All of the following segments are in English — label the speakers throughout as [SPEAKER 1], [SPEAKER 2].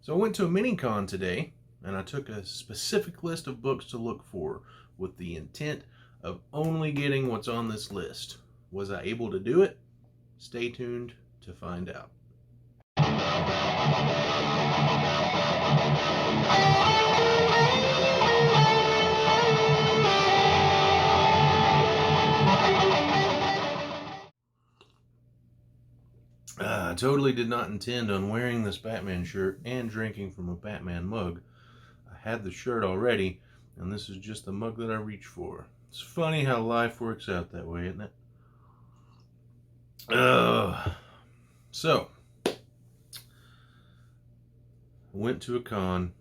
[SPEAKER 1] So I went to a mini con today, and I took a specific list of books to look for with the intent of only getting what's on this list. Was I able to do it? Stay tuned to find out. I totally did not intend on wearing this Batman shirt and drinking from a Batman mug. I had the shirt already, and this is just the mug that I reached for. It's funny how life works out that way, isn't it? So, went to a con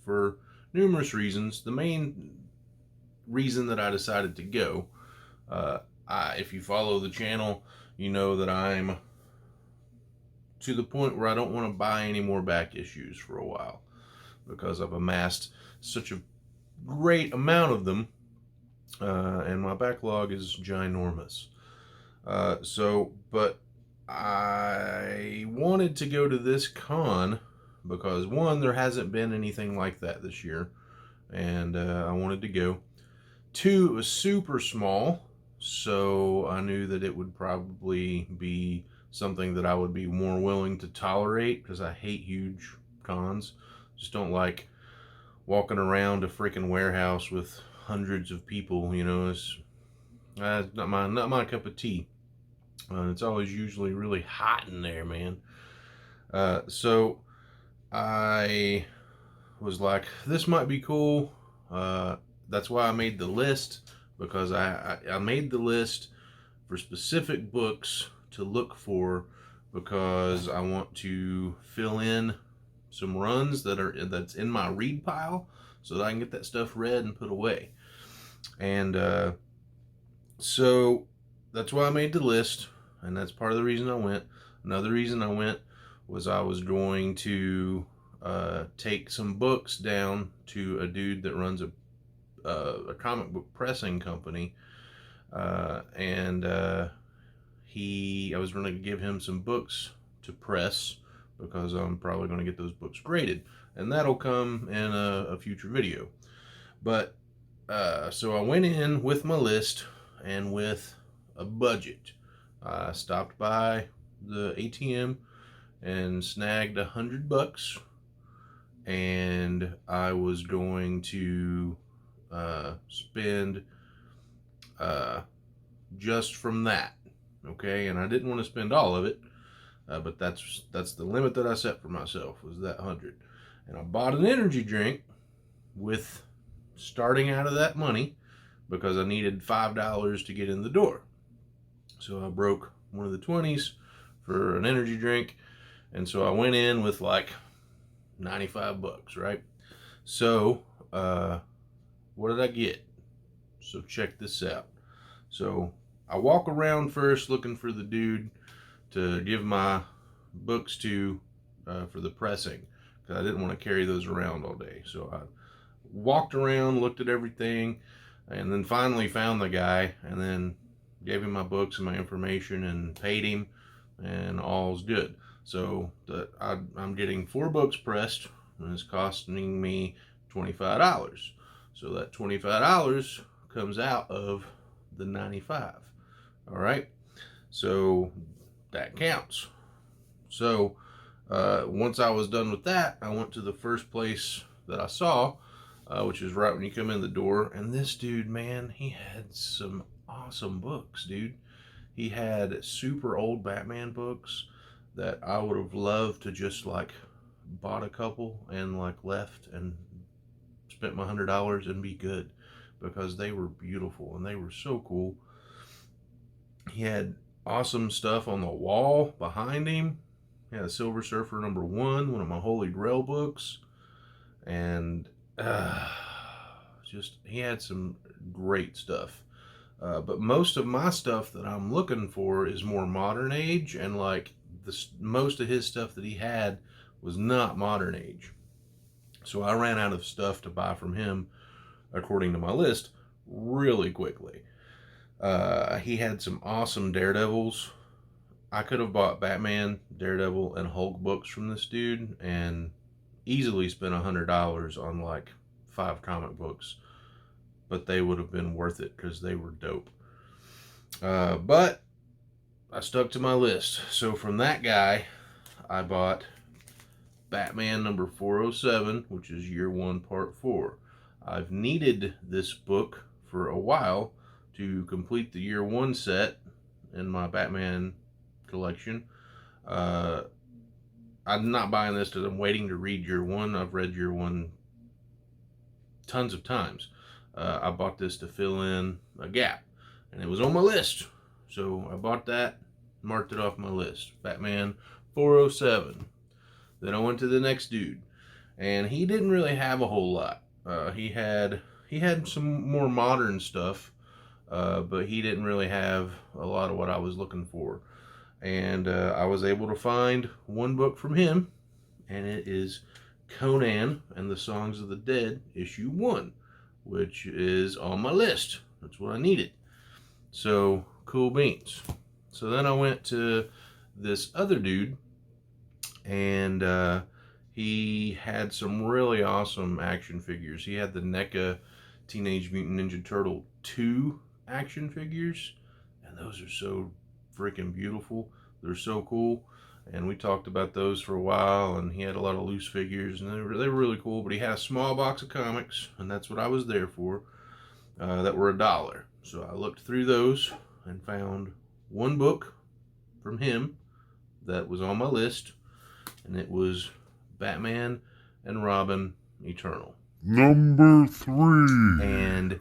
[SPEAKER 1] for numerous reasons. The main reason that I decided to go, if you follow the channel, you know that I'm to the point where I don't want to buy any more back issues for a while because I've amassed such a great amount of them, and my backlog is ginormous. But I wanted to go to this con because, one, there hasn't been anything like that this year, and I wanted to go. Two, it was super small, so I knew that it would probably be something that I would be more willing to tolerate because I hate huge cons. Just don't like walking around a freaking warehouse with hundreds of people. You know, it's not my cup of tea. It's always usually really hot in there, man. So I was like, this might be cool. That's why I made the list, because I made the list for specific books to look for, because I want to fill in some runs that's in my read pile so that I can get that stuff read and put away. And so that's why I made the list, and that's part of the reason I went. Another reason I went was I was going to take some books down to a dude that runs a comic book pressing company, and I was going to give him some books to press because I'm probably going to get those books graded, and that'll come in a future video. But so I went in with my list and with a budget. I stopped by the ATM and snagged $100, and I was going to spend just from that. Okay, and I didn't want to spend all of it, but that's the limit that I set for myself, was that 100. And I bought an energy drink with starting out of that money because I needed $5 to get in the door. So I broke one of the 20s for an energy drink, and so I went in with like $95, right? So what did I get? So check this out. So I walk around first looking for the dude to give my books to for the pressing, because I didn't want to carry those around all day. So I walked around, looked at everything, and then finally found the guy, and then gave him my books and my information and paid him, and all's good. So I'm getting 4 books pressed, and it's costing me $25. So that $25 comes out of the 95. All right, so that counts. So once I was done with that, I went to the first place that I saw, which is right when you come in the door. And this dude, man, he had some awesome books, dude. He had super old Batman books that I would have loved to just like bought a couple and like left and spent my $100 and be good, because they were beautiful and they were so cool. He had awesome stuff on the wall behind him. He had a Silver Surfer #1, one of my Holy Grail books, and he had some great stuff. But most of my stuff that I'm looking for is more modern age, and like most of his stuff that he had was not modern age. So I ran out of stuff to buy from him, according to my list, really quickly. He had some awesome Daredevils. I could have bought Batman, Daredevil, and Hulk books from this dude, and easily spent $100 on like 5 comic books, but they would have been worth it because they were dope. But I stuck to my list. So from that guy, I bought Batman number 407, which is Year 1, Part 4. I've needed this book for a while to complete the Year 1 set in my Batman collection. I'm not buying this because I'm waiting to read Year 1. I've read Year 1 tons of times. I bought this to fill in a gap, and it was on my list. So I bought that, marked it off my list. Batman 407. Then I went to the next dude, and he didn't really have a whole lot. He had some more modern stuff, but he didn't really have a lot of what I was looking for. And I was able to find one book from him, and it is Conan and the Songs of the Dead, issue 1, which is on my list. That's what I needed. So, cool beans. So then I went to this other dude, and he had some really awesome action figures. He had the NECA Teenage Mutant Ninja Turtle 2 action figures, and those are so freaking beautiful. They're so cool, and we talked about those for a while, and he had a lot of loose figures, and they were really cool. But he had a small box of comics, and that's what I was there for, that were $1. So I looked through those and found one book from him that was on my list, and it was Batman and Robin Eternal.
[SPEAKER 2] Number 3.
[SPEAKER 1] And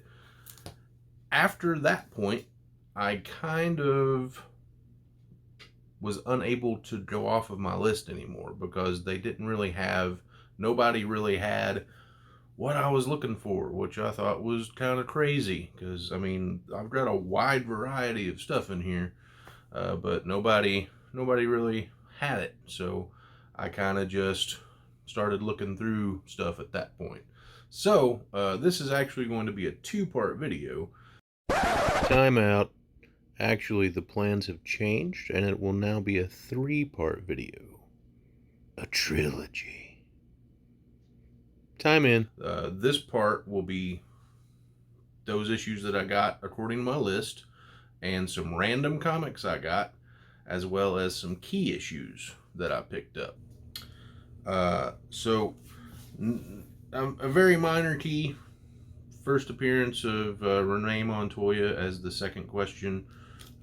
[SPEAKER 1] after that point, I kind of was unable to go off of my list anymore because they didn't really have, nobody really had what I was looking for, which I thought was kind of crazy because, I mean, I've got a wide variety of stuff in here, but nobody really had it. So I kind of just started looking through stuff at that point. So this is actually going to be a 2-part video. Time out. Actually, the plans have changed, and it will now be a 3-part video. A trilogy. Time in. This part will be those issues that I got according to my list, and some random comics I got, as well as some key issues that I picked up. So, a very minor key. First appearance of Renee Montoya as the second question,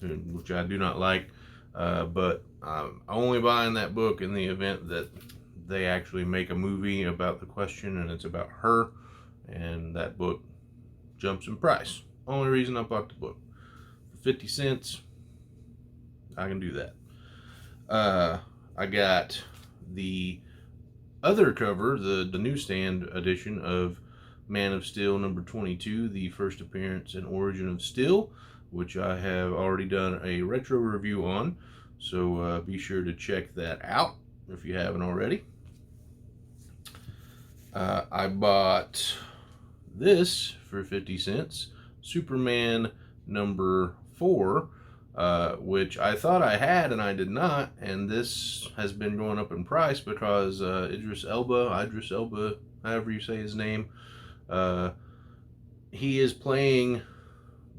[SPEAKER 1] which I do not like, but I'm only buying that book in the event that they actually make a movie about the question and it's about her, and that book jumps in price. Only reason I bought the book. For 50 cents, I can do that. I got the other cover, the newsstand edition of Man of Steel number 22, the first appearance and origin of Steel, which I have already done a retro review on, so be sure to check that out if you haven't already. I bought this for 50 cents, Superman number 4, which I thought I had and I did not, and this has been going up in price because Idris Elba, however you say his name, he is playing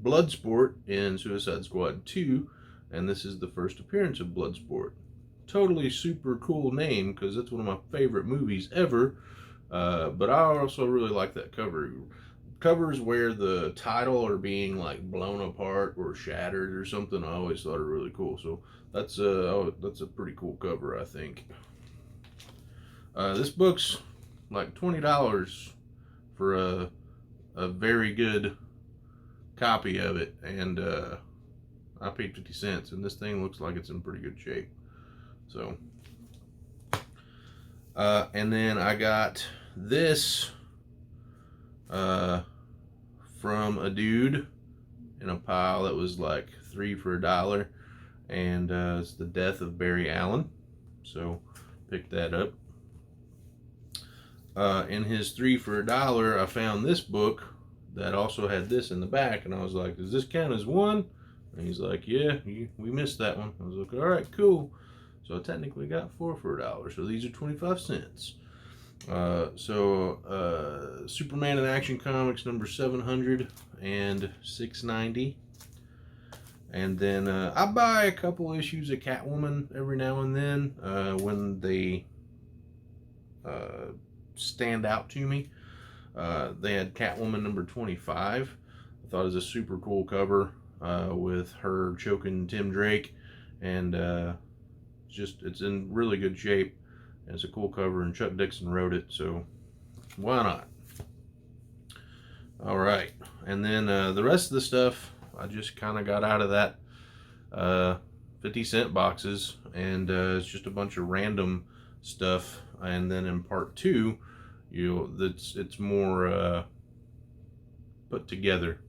[SPEAKER 1] Bloodsport in Suicide Squad 2, and this is the first appearance of Bloodsport. Totally super cool name because it's one of my favorite movies ever, but I also really like that cover. Covers where the title are being like blown apart or shattered or something, I always thought are really cool. So that's a pretty cool cover, I think. This book's like $20 for a very good copy of it, and I paid 50 cents, and this thing looks like it's in pretty good shape. So and then I got this from a dude in a pile that was like 3 for $1, and it's The Death of Barry Allen, so picked that up. In his 3 for $1, I found this book that also had this in the back, and I was like, does this count as one? And he's like, yeah, we missed that one. I was like, all right, cool. So I technically got 4 for $1, so these are 25 cents. Superman in Action Comics number 700 and 690. And then I buy a couple issues of Catwoman every now and then when they stand out to me. They had Catwoman number 25. I thought it was a super cool cover with her choking Tim Drake, and it's in really good shape. And it's a cool cover, and Chuck Dixon wrote it, so why not? All right, and then the rest of the stuff I just kind of got out of that 50-cent boxes, and it's just a bunch of random stuff. And then in part two, it's more put together,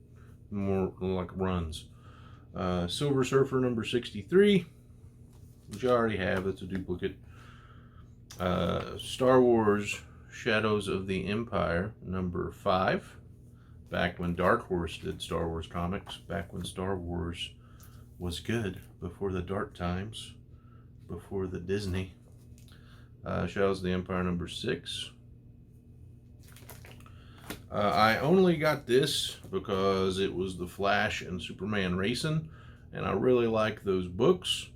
[SPEAKER 1] more like runs. Silver Surfer number 63, which I already have. That's a duplicate. Star Wars Shadows of the Empire number 5. Back when Dark Horse did Star Wars comics, back when Star Wars was good, before the dark times, before the Disney. Shadows of the Empire number 6. I only got this because it was the Flash and Superman racing, and I really like those books.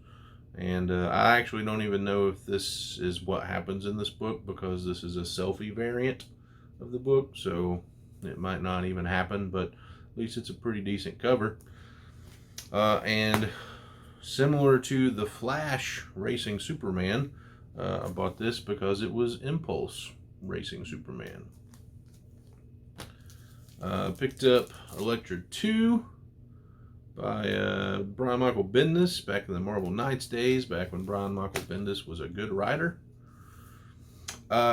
[SPEAKER 1] And I actually don't even know if this is what happens in this book, because this is a selfie variant of the book, so it might not even happen, but at least it's a pretty decent cover. And similar to the Flash racing Superman, I bought this because it was Impulse racing Superman. Picked up Elektra 2 by Brian Michael Bendis back in the Marvel Knights days, back when Brian Michael Bendis was a good writer.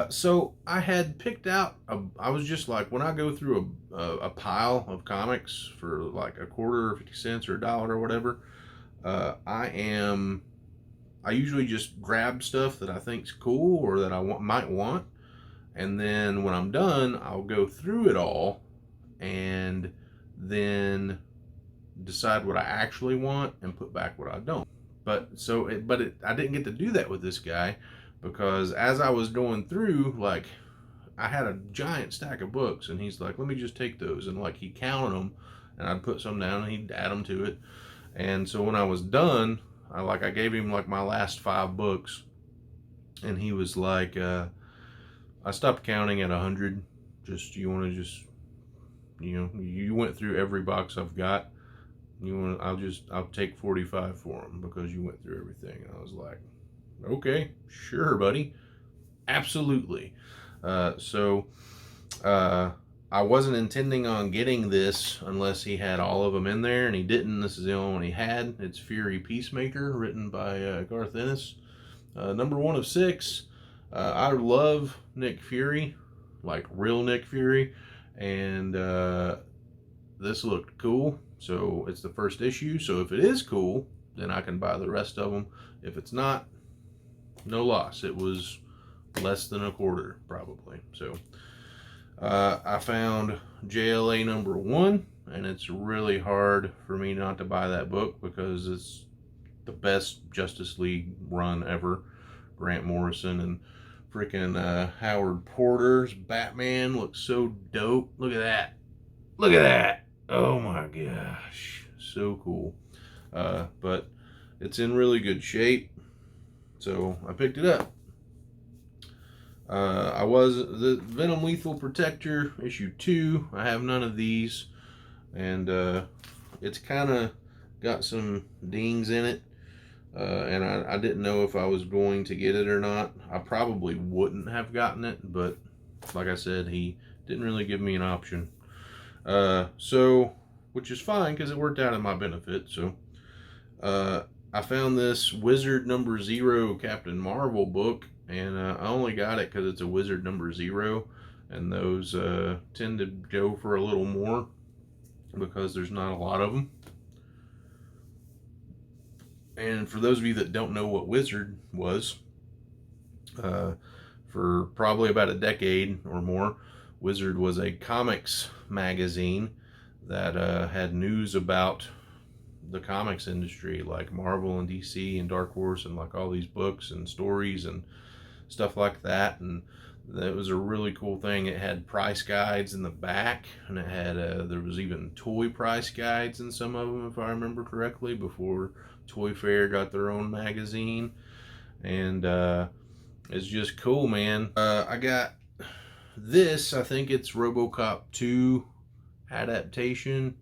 [SPEAKER 1] So I had picked out, I was just like, when I go through a pile of comics for like a quarter or 50 cents or $1 or whatever, I usually just grab stuff that I think's cool or that I might want, and then when I'm done, I'll go through it all and then decide what I actually want and put back what I don't. But I didn't get to do that with this guy, because as I was going through, like, I had a giant stack of books, and he's like, let me just take those, and like, he counted them, and I'd put some down and he'd add them to it. And so when I was done, I gave him like my last 5 books, and he was like, I stopped counting at 100. You went through every box I've got. I'll take 45 for them because you went through everything. And I was like, okay, sure, buddy, absolutely. I wasn't intending on getting this unless he had all of them in there, and he didn't. This is the only one he had. It's Fury Peacemaker, written by Garth Ennis. Number 1 of 6. I love Nick Fury, like real Nick Fury, and this looked cool. So it's the first issue. So if it is cool, then I can buy the rest of them. If it's not, no loss. It was less than a quarter, probably. So I found JLA number 1, and it's really hard for me not to buy that book because it's the best Justice League run ever. Grant Morrison and freaking Howard Porter's Batman looks so dope. Look at that. Look at that. Oh my gosh. So cool. But it's in really good shape, so I picked it up. The Venom Lethal Protector issue 2. I have none of these, and it's kind of got some dings in it, and I didn't know if I was going to get it or not. I probably wouldn't have gotten it, but like I said, he didn't really give me an option, which is fine because it worked out in my benefit. So I found this Wizard number 0 Captain Marvel book, and I only got it because it's a Wizard number 0, and those tend to go for a little more because there's not a lot of them. And for those of you that don't know what Wizard was, for probably about a decade or more, Wizard was a comics magazine that had news about the comics industry, like Marvel and DC and Dark Horse, and like all these books and stories and stuff like that. And That was a really cool thing. It had price guides in the back, and it had there was even toy price guides in some of them, if I remember correctly, before Toy Fair got their own magazine. And it's just cool, man. I got this. I think it's RoboCop 2 adaptation.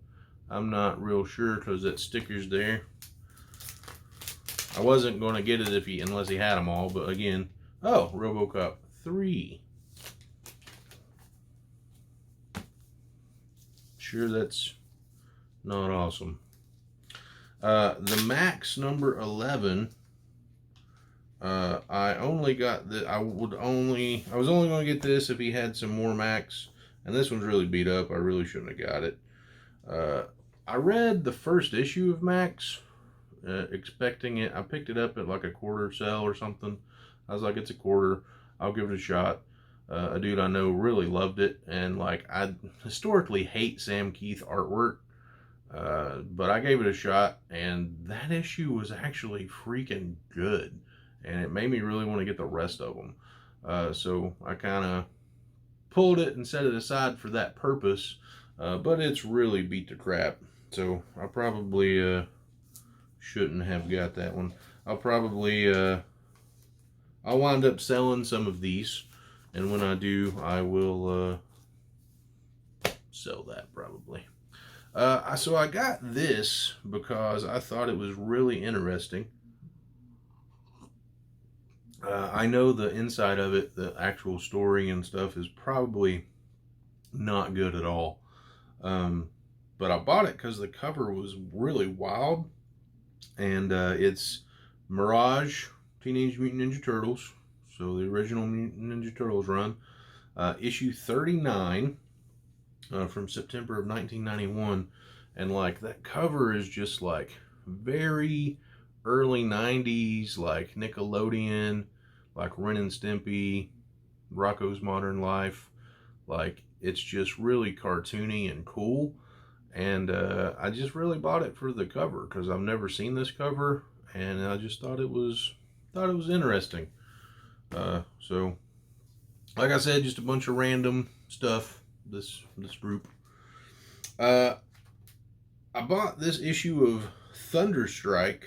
[SPEAKER 1] I'm not real sure because that sticker's there. I wasn't going to get it unless he had them all, but again, oh, RoboCop 3. Sure, that's not awesome. The Max number 11. I only got the. I was only going to get this if he had some more Max, and this one's really beat up. I really shouldn't have got it. I read the first issue of Max, expecting it. I picked it up at like a quarter sale or something. I was like, it's a quarter. I'll give it a shot. A dude I know really loved it, and like I historically hate Sam Keith artwork, but I gave it a shot, and that issue was actually freaking good, and it made me really want to get the rest of them. So I kind of pulled it and set it aside for that purpose, but it's really beat to crap. So I probably shouldn't have got that one. I'll wind up selling some of these, and when I do, I will sell that probably. So I got this because I thought it was really interesting. I know the inside of it, the actual story and stuff, is probably not good at all. But I bought it because the cover was really wild. And it's Mirage Teenage Mutant Ninja Turtles. So the original Ninja Turtles run. Issue 39 from September of 1991. And like that cover is just like very early 90s, like Nickelodeon, like Ren and Stimpy, Rocko's Modern Life. Like it's just really cartoony and cool. And I just really bought it for the cover because I've never seen this cover, and I just thought it was interesting. So like I said, just a bunch of random stuff. This group. I bought this issue of Thunderstrike,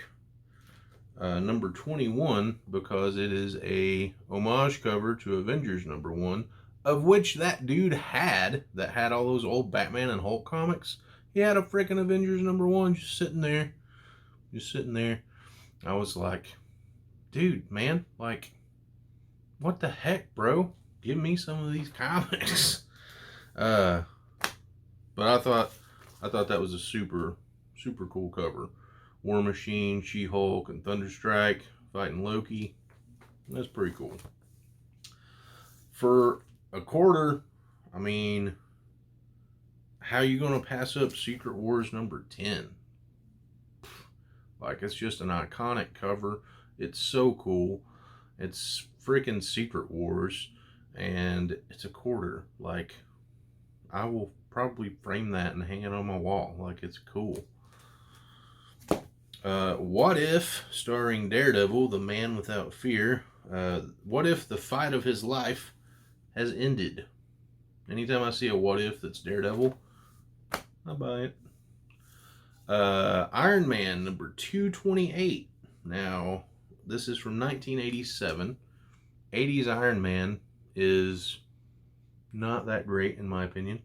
[SPEAKER 1] number 21, because it is a homage cover to Avengers number 1, of which that dude had all those old Batman and Hulk comics. He had a freaking Avengers number 1 just sitting there. I was like, dude, man, like, what the heck, bro? Give me some of these comics. But I thought that was a super cool cover. War Machine, She-Hulk, and Thunderstrike fighting Loki. That's pretty cool. For a quarter, I mean, how you gonna pass up Secret Wars number 10? Like, it's just an iconic cover. It's so cool. It's freaking Secret Wars, and it's a quarter. Like, I will probably frame that and hang it on my wall. Like, it's cool. What If, starring Daredevil, the Man Without Fear. What if the fight of his life has ended? Anytime I see a What If that's Daredevil, I buy it. Iron Man number 228. Now, this is from 1987. 80s Iron Man is not that great in my opinion.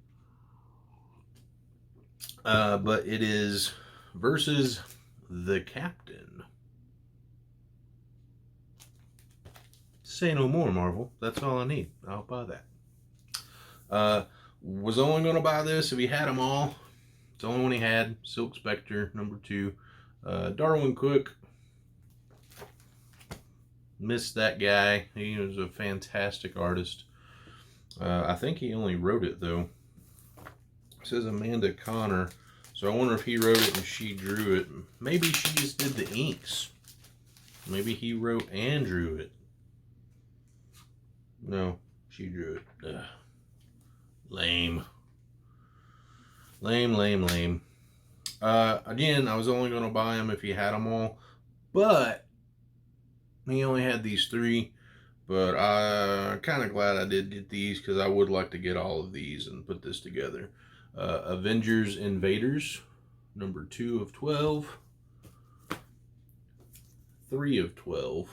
[SPEAKER 1] But it is versus the Captain. Say no more, Marvel. That's all I need. I'll buy that. Was only going to buy this if he had them all. It's the only one he had. Silk Spectre, number 2. Darwin Cook. Missed that guy. He was a fantastic artist. I think he only wrote it, though. It says Amanda Connor. So I wonder if he wrote it and she drew it. Maybe she just did the inks. Maybe he wrote and drew it. No, she drew it. Ugh. Lame. Lame. Again, I was only going to buy them if he had them all. But he only had these 3. But I'm kind of glad I did get these, because I would like to get all of these and put this together. Avengers Invaders, number 2 of 12, 3 of 12,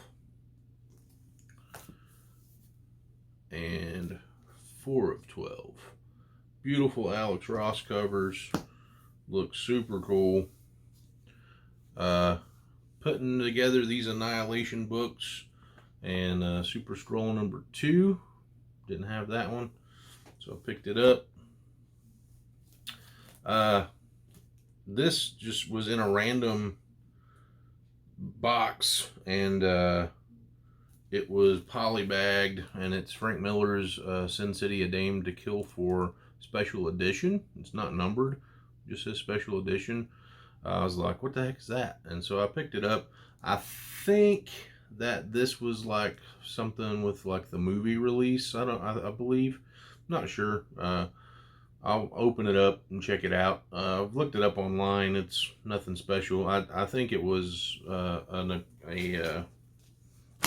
[SPEAKER 1] and 4 of 12. Beautiful Alex Ross covers. Looks super cool. Putting together these Annihilation books, and Super Scroll number 2. Didn't have that one, so I picked it up. This just was in a random box, and it was polybagged, and it's Frank Miller's Sin City: A Dame to Kill For special edition. It's not numbered, just says special edition. I was like, what the heck is that? And so I picked it up. I think that this was like something with like the movie release. I believe, not sure. I'll open it up and check it out. I've looked it up online. It's nothing special. I think it was a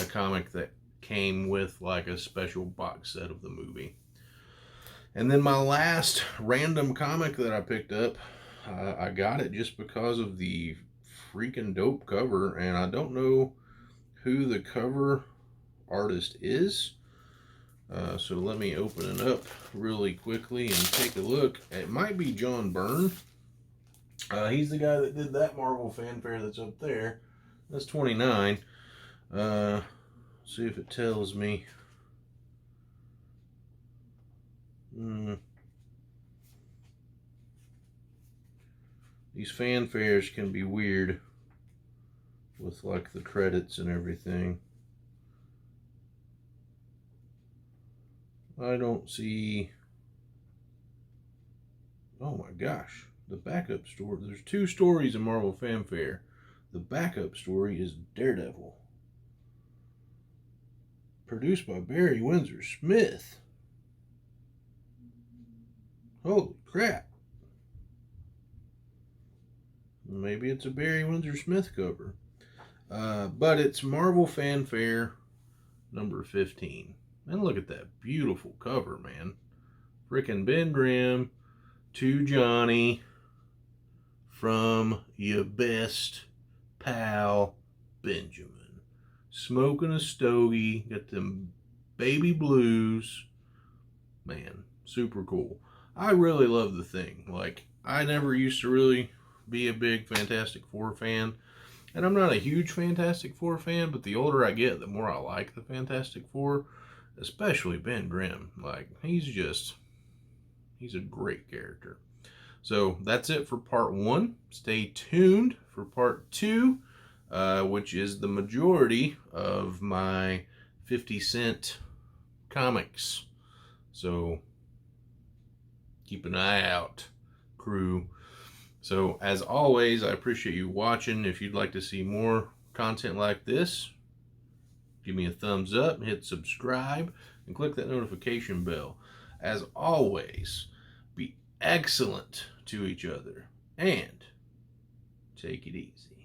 [SPEAKER 1] comic that came with like a special box set of the movie. And then my last random comic that I picked up, I got it just because of the freaking dope cover, and I don't know who the cover artist is. So let me open it up really quickly and take a look. It might be John Byrne. He's the guy that did that Marvel fanfare that's up there. That's 29. See if it tells me. These fanfares can be weird with like the credits and everything. I don't see. Oh my gosh, the backup story. There's 2 stories in Marvel Fanfare. The backup story is Daredevil, produced by Barry Windsor Smith. Holy crap. Maybe it's a Barry Windsor Smith cover. But it's Marvel Fanfare number 15. And look at that beautiful cover, man. Frickin' Ben Grimm to Johnny from your best pal, Benjamin. Smoking a stogie, got them baby blues. Man, super cool. I really love the Thing. Like, I never used to really be a big Fantastic Four fan. And I'm not a huge Fantastic Four fan, but the older I get, the more I like the Fantastic Four. Especially Ben Grimm. Like, he's a great character. So that's it for part 1. Stay tuned for part 2, which is the majority of my 50 cent comics. So keep an eye out, crew. So as always, I appreciate you watching. If you'd like to see more content like this, give me a thumbs up, hit subscribe, and click that notification bell. As always, be excellent to each other and take it easy.